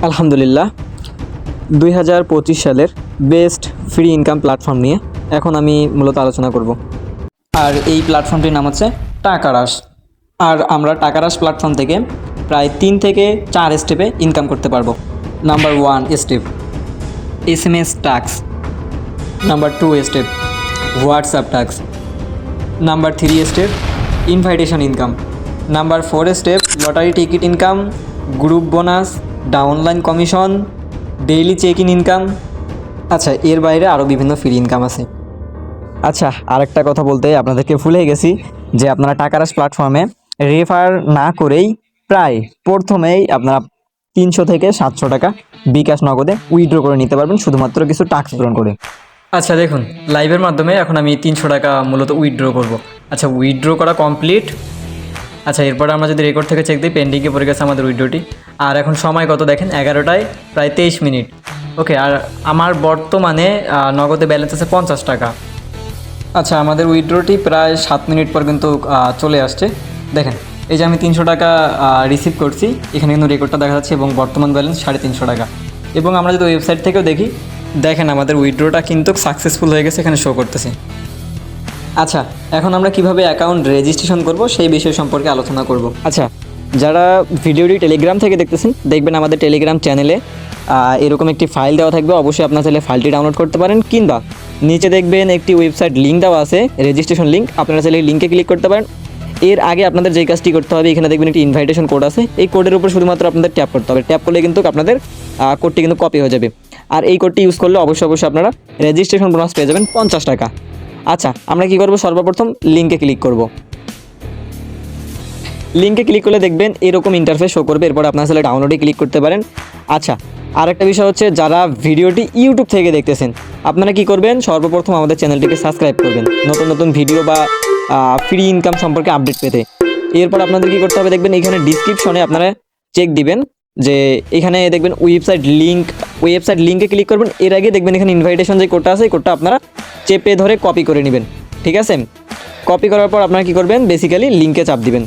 আলহামদুলিল্লাহ 2025 সালের best free income platform নিয়ে এখন আমি মূলত আলোচনা করব। আর এই প্ল্যাটফর্মটির নাম হচ্ছে টাকারাশ। আর আমরা টাকারাশ প্ল্যাটফর্ম থেকে প্রায় 3 থেকে 4 স্টেপে ইনকাম করতে পারবো। Number 1 step SMS task, number 2 step WhatsApp task, number 3 step invitation income, number 4 step lottery ticket income, group bonus, downline commission, daily check in income. আচ্ছা, এর বাইরে আরও বিভিন্ন ফ্রি ইনকাম আছে। আচ্ছা, আরেকটা কথা বলতে আপনাদেরকে ভুলে গেছি যে আপনারা টাকারাশ প্ল্যাটফর্মে রেফার না করেই প্রায় প্রথমেই আপনারা 300 থেকে 700 টাকা বিকাশ নগদে উইথড্র করে নিতে পারবেন শুধুমাত্র কিছু টাস্ক পূরণ করে। আচ্ছা দেখুন, লাইভের মাধ্যমে এখন আমি 300 টাকা মূলত উইথড্র করব। আচ্ছা, উইথড্র করা কমপ্লিট। আচ্ছা, এরপরে আমরা যদি রেকর্ড থেকে চেক দিই, পেন্ডিংয়ে পড়ে গেছে আমাদের উইথড্রটি। আর এখন সময় কত দেখেন, 11টায় প্রায় 23 মিনিট। ওকে, আর আমার বর্তমানে নগদে ব্যালেন্স আছে 50 টাকা। আচ্ছা, আমাদের উইথড্রটি প্রায় 7 মিনিট পর কিন্তু চলে আসছে। দেখেন, এই যে আমি 300 টাকা রিসিভ করছি, এখানে কিন্তু রেকর্ডটা দেখা যাচ্ছে এবং বর্তমান ব্যালেন্স 350 টাকা। এবং আমরা যদি ওয়েবসাইট থেকেও দেখি, দেখেন আমাদের উইথড্রটা কিন্তু সাকসেসফুল হয়ে গেছে, এখানে শো করতেছে। আচ্ছা, এখন আমরা কিভাবে অ্যাকাউন্ট রেজিস্ট্রেশন করব সেই বিষয় সম্পর্কে আলোচনা করব। আচ্ছা, যারা ভিডিওটি টেলিগ্রাম থেকে দেখতেছেন, দেখবেন আমাদের টেলিগ্রাম চ্যানেলে এরকম একটি ফাইল দেওয়া থাকবে। অবশ্যই আপনার চাইলে ফাইলটি ডাউনলোড করতে পারেন, কিংবা নিচে দেখবেন একটি ওয়েবসাইট লিঙ্ক দেওয়া আছে, রেজিস্ট্রেশন লিঙ্ক। আপনারা চাইলে লিঙ্কে ক্লিক করতে পারেন। এর আগে আপনাদের যে কাজটি করতে হবে, এখানে দেখবেন একটি ইনভাইটেশন কোড আছে। এই কোডের উপর শুধুমাত্র আপনাদের ট্যাপ করতে হবে। ট্যাপ করলে কিন্তু আপনাদের কোডটি কিন্তু কপি হয়ে যাবে। আর এই কোডটি ইউজ করলে অবশ্যই আপনারা রেজিস্ট্রেশন বোনাস পেয়ে যাবেন 50 টাকা। আচ্ছা, আমরা কি করব, সর্বপ্রথম লিঙ্কে ক্লিক করব। লিঙ্কে ক্লিক করলে দেখবেন এরকম ইন্টারফেস শো করবে। এরপর আপনারা চাইলে ডাউনলোডে ক্লিক করতে পারেন। আচ্ছা, আরেকটা বিষয় হচ্ছে, যারা ভিডিওটি ইউটিউব থেকে দেখতেছেন, আপনারা কি করবেন, সর্বপ্রথম আমাদের চ্যানেলটিকে সাবস্ক্রাইব করবেন নতুন নতুন ভিডিও বা ফ্রি ইনকাম সম্পর্কে আপডেট পেতে। এরপর আপনাদের কি করতে হবে, দেখবেন এখানে ডিসক্রিপশনে আপনারা চেক দিবেন যে এখানে দেখবেন ওয়েবসাইট লিঙ্কে ক্লিক করবেন। এর আগে দেখবেন এখানে ইনভাইটেশন যে কোডটা আছে, এই কোডটা আপনারা চেপে ধরে কপি করে নেবেন। ঠিক আছে, কপি করার পর আপনারা কী করবেন, বেসিক্যালি লিঙ্কে চাপ দিবেন।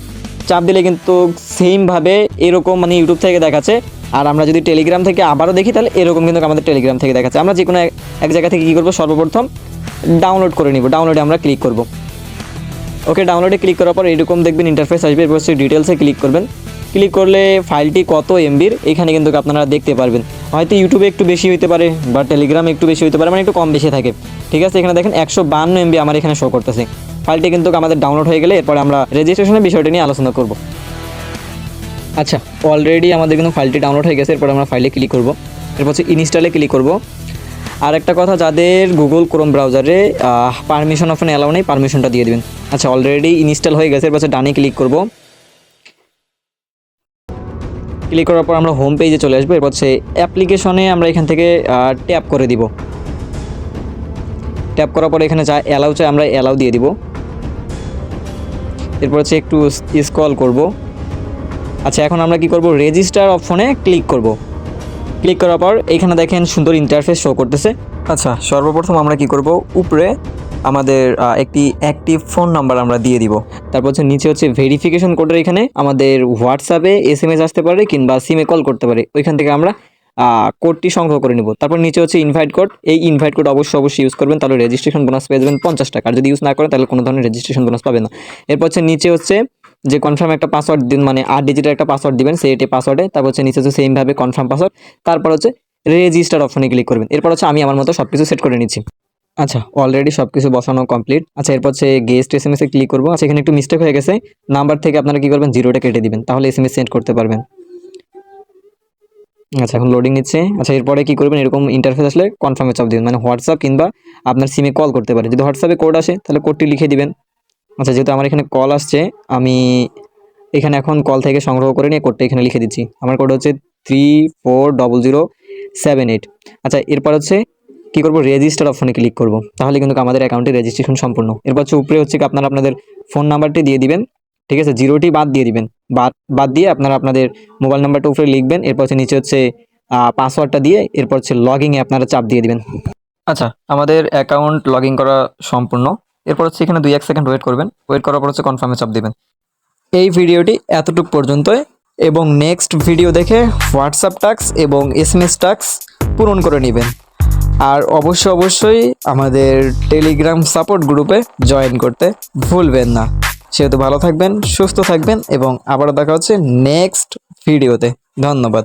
চাপ দিলে কিন্তু সেমভাবে এরকম ইউটিউব থেকে দেখাচ্ছে। আর আমরা যদি টেলিগ্রাম থেকে আবারও দেখি, তাহলে এরকম কিন্তু আমাদের টেলিগ্রাম থেকে দেখাচ্ছে। আমরা যে কোনো এক জায়গা থেকে কী করবো, সর্বপ্রথম ডাউনলোড করে নিব। ডাউনলোডে আমরা ক্লিক করব। ওকে, ডাউনলোডে ক্লিক করার পর এরকম দেখবেন ইন্টারফেস আসবে। এরপর ডিটেলসে ক্লিক করবেন। ক্লিক করলে ফাইলটি কত এমবির এখানে কিন্তু আপনারা দেখতে পারবেন। হয়তো ইউটিউবে একটু বেশি হতে পারে বা টেলিগ্রামে একটু বেশি হতে পারে, একটু কম বেশি থাকে। ঠিক আছে, এখানে দেখেন 152 এমবি আমার এখানে শো করতেছে। ফাইলটি কিন্তু আমাদের ডাউনলোড হয়ে গেলে এরপরে আমরা রেজিস্ট্রেশনের বিষয়টা নিয়ে আলোচনা করব। আচ্ছা, অলরেডি আমাদের কিন্তু ফাইলটি ডাউনলোড হয়ে গেছে। এরপর আমরা ফাইলে ক্লিক করব। এরপর হচ্ছে ইনস্টলে ক্লিক করব। আর একটা কথা, যাদের গুগল ক্রোম ব্রাউজারে পারমিশন অপশন অ্যালাউ নেই, পারমিশনটা দিয়ে দেবেন। আচ্ছা, অলরেডি ইনস্টল হয়ে গেছে। এরপর ডানে ক্লিক করব। ক্লিক করার পর আমরা হোম পেজে চলে আসবো। এরপর হচ্ছে অ্যাপ্লিকেশনে আমরা এখান থেকে ট্যাপ করে দিব। ট্যাপ করার পরে এখানে যা অ্যালাউ চাই আমরা অ্যালাউ দিয়ে দিব। এরপর হচ্ছে একটু স্ক্রল করব। আচ্ছা, এখন আমরা কি করব, রেজিস্টার অপশনে ক্লিক করব। ক্লিক করার পর এখানে দেখেন সুন্দর ইন্টারফেস শো করতেছে। আচ্ছা, সর্বপ্রথম আমরা কি করব, উপরে আমাদের একটি অ্যাক্টিভ ফোন নাম্বার আমরা দিয়ে দিব। তারপর হচ্ছে নিচে হচ্ছে ভেরিফিকেশন কোডের এখানে আমাদের হোয়াটসঅ্যাপে SMS আসতে পারে কিংবা সিমে কল করতে পারে। ওইখান থেকে আমরা কোডটি সংগ্রহ করে নেব। তারপর নিচে হচ্ছে ইনভাইট কোড। এই ইনভাইট কোড অবশ্যই ইউজ করবেন, তাহলে রেজিস্ট্রেশন বোনাস পেয়ে যাবেন 50 টাকা। আর যদি ইউজ না করেন তাহলে কোনো ধরনের রেজিস্ট্রেশন বোনাস পাবেন না। এরপর হচ্ছে নিচে হচ্ছে যে কনফার্ম একটা পাসওয়ার্ড দিন, 8 ডিজিটের একটা পাসওয়ার্ড দিবেন সেইটি পাসওয়ার্ডে। তারপর হচ্ছে নিচে হচ্ছে সেমভাবে কনফার্ম পাসওয়ার্ড। তারপর হচ্ছে রেজিস্টার অপশনে ক্লিক করবেন। এরপর হচ্ছে আমি আমার মতো সব কিছু সেট করে নিচ্ছি। আচ্ছা, অলরেডি সব কিছু বসানো কমপ্লিট। আচ্ছা, এরপর হচ্ছে গেস্ট SMS এ ক্লিক করবো। আচ্ছা, এখানে একটু মিস্টেক হয়ে গেছে, নাম্বার থেকে আপনারা কি করবেন, 0টা কেটে দিবেন, তাহলে SMS সেন্ড করতে পারবেন। আচ্ছা, এখন লোডিং নিচ্ছে। আচ্ছা, এরপরে কি করবেন, এরকম ইন্টারফেস আসলে কনফার্মে চাপ দিবেন, হোয়াটসঅ্যাপ কিংবা আপনার সিমে কল করতে পারে। যদি হোয়াটসঅ্যাপে কোড আসে তাহলে কোডটি লিখে দিবেন। আচ্ছা, যেহেতু আমার এখানে কল আসছে, আমি এখানে এখন কল থেকে সংগ্রহ করে নিয়ে কোডটা এখানে লিখে দিচ্ছি। আমার কোড হচ্ছে 340078। আচ্ছা, এরপর হচ্ছে কি করব, রেজিস্টার অপশনে ক্লিক করব। তাহলে কিন্তু আমাদের অ্যাকাউন্টে রেজিস্ট্রেশন সম্পূর্ণ। এরপর হচ্ছে উপরে হচ্ছে আপনারা আপনাদের ফোন নাম্বারটি দিয়ে দিবেন। ঠিক আছে, 0টি বাদ দিয়ে দিবেন। বাদ দিয়ে আপনারা আপনাদের মোবাইল নাম্বারটা উপরে লিখবেন। এরপর হচ্ছে নিচে হচ্ছে পাসওয়ার্ডটা দিয়ে এরপর হচ্ছে লগইনে আপনারা চাপ দিয়ে দিবেন। আচ্ছা, আমাদের অ্যাকাউন্ট লগইন করা সম্পূর্ণ। এরপর হচ্ছে এখানে 2-1 সেকেন্ড ওয়েট করবেন। ওয়েট করার পর হচ্ছে কনফার্মে চাপ দিবেন। এই ভিডিওটি এতটুকু পর্যন্তই। এবং নেক্সট ভিডিও দেখে হোয়াটসঅ্যাপ টাস্ক এবং এসএমএস টাস্ক পূরণ করে নেবেন। আর অবশ্যই আমাদের টেলিগ্রাম সাপোর্ট গ্রুপে জয়েন করতে ভুলবেন না। সেহেতু ভালো থাকবেন, সুস্থ থাকবেন এবং আবারও দেখা হচ্ছে নেক্সট ভিডিওতে। ধন্যবাদ।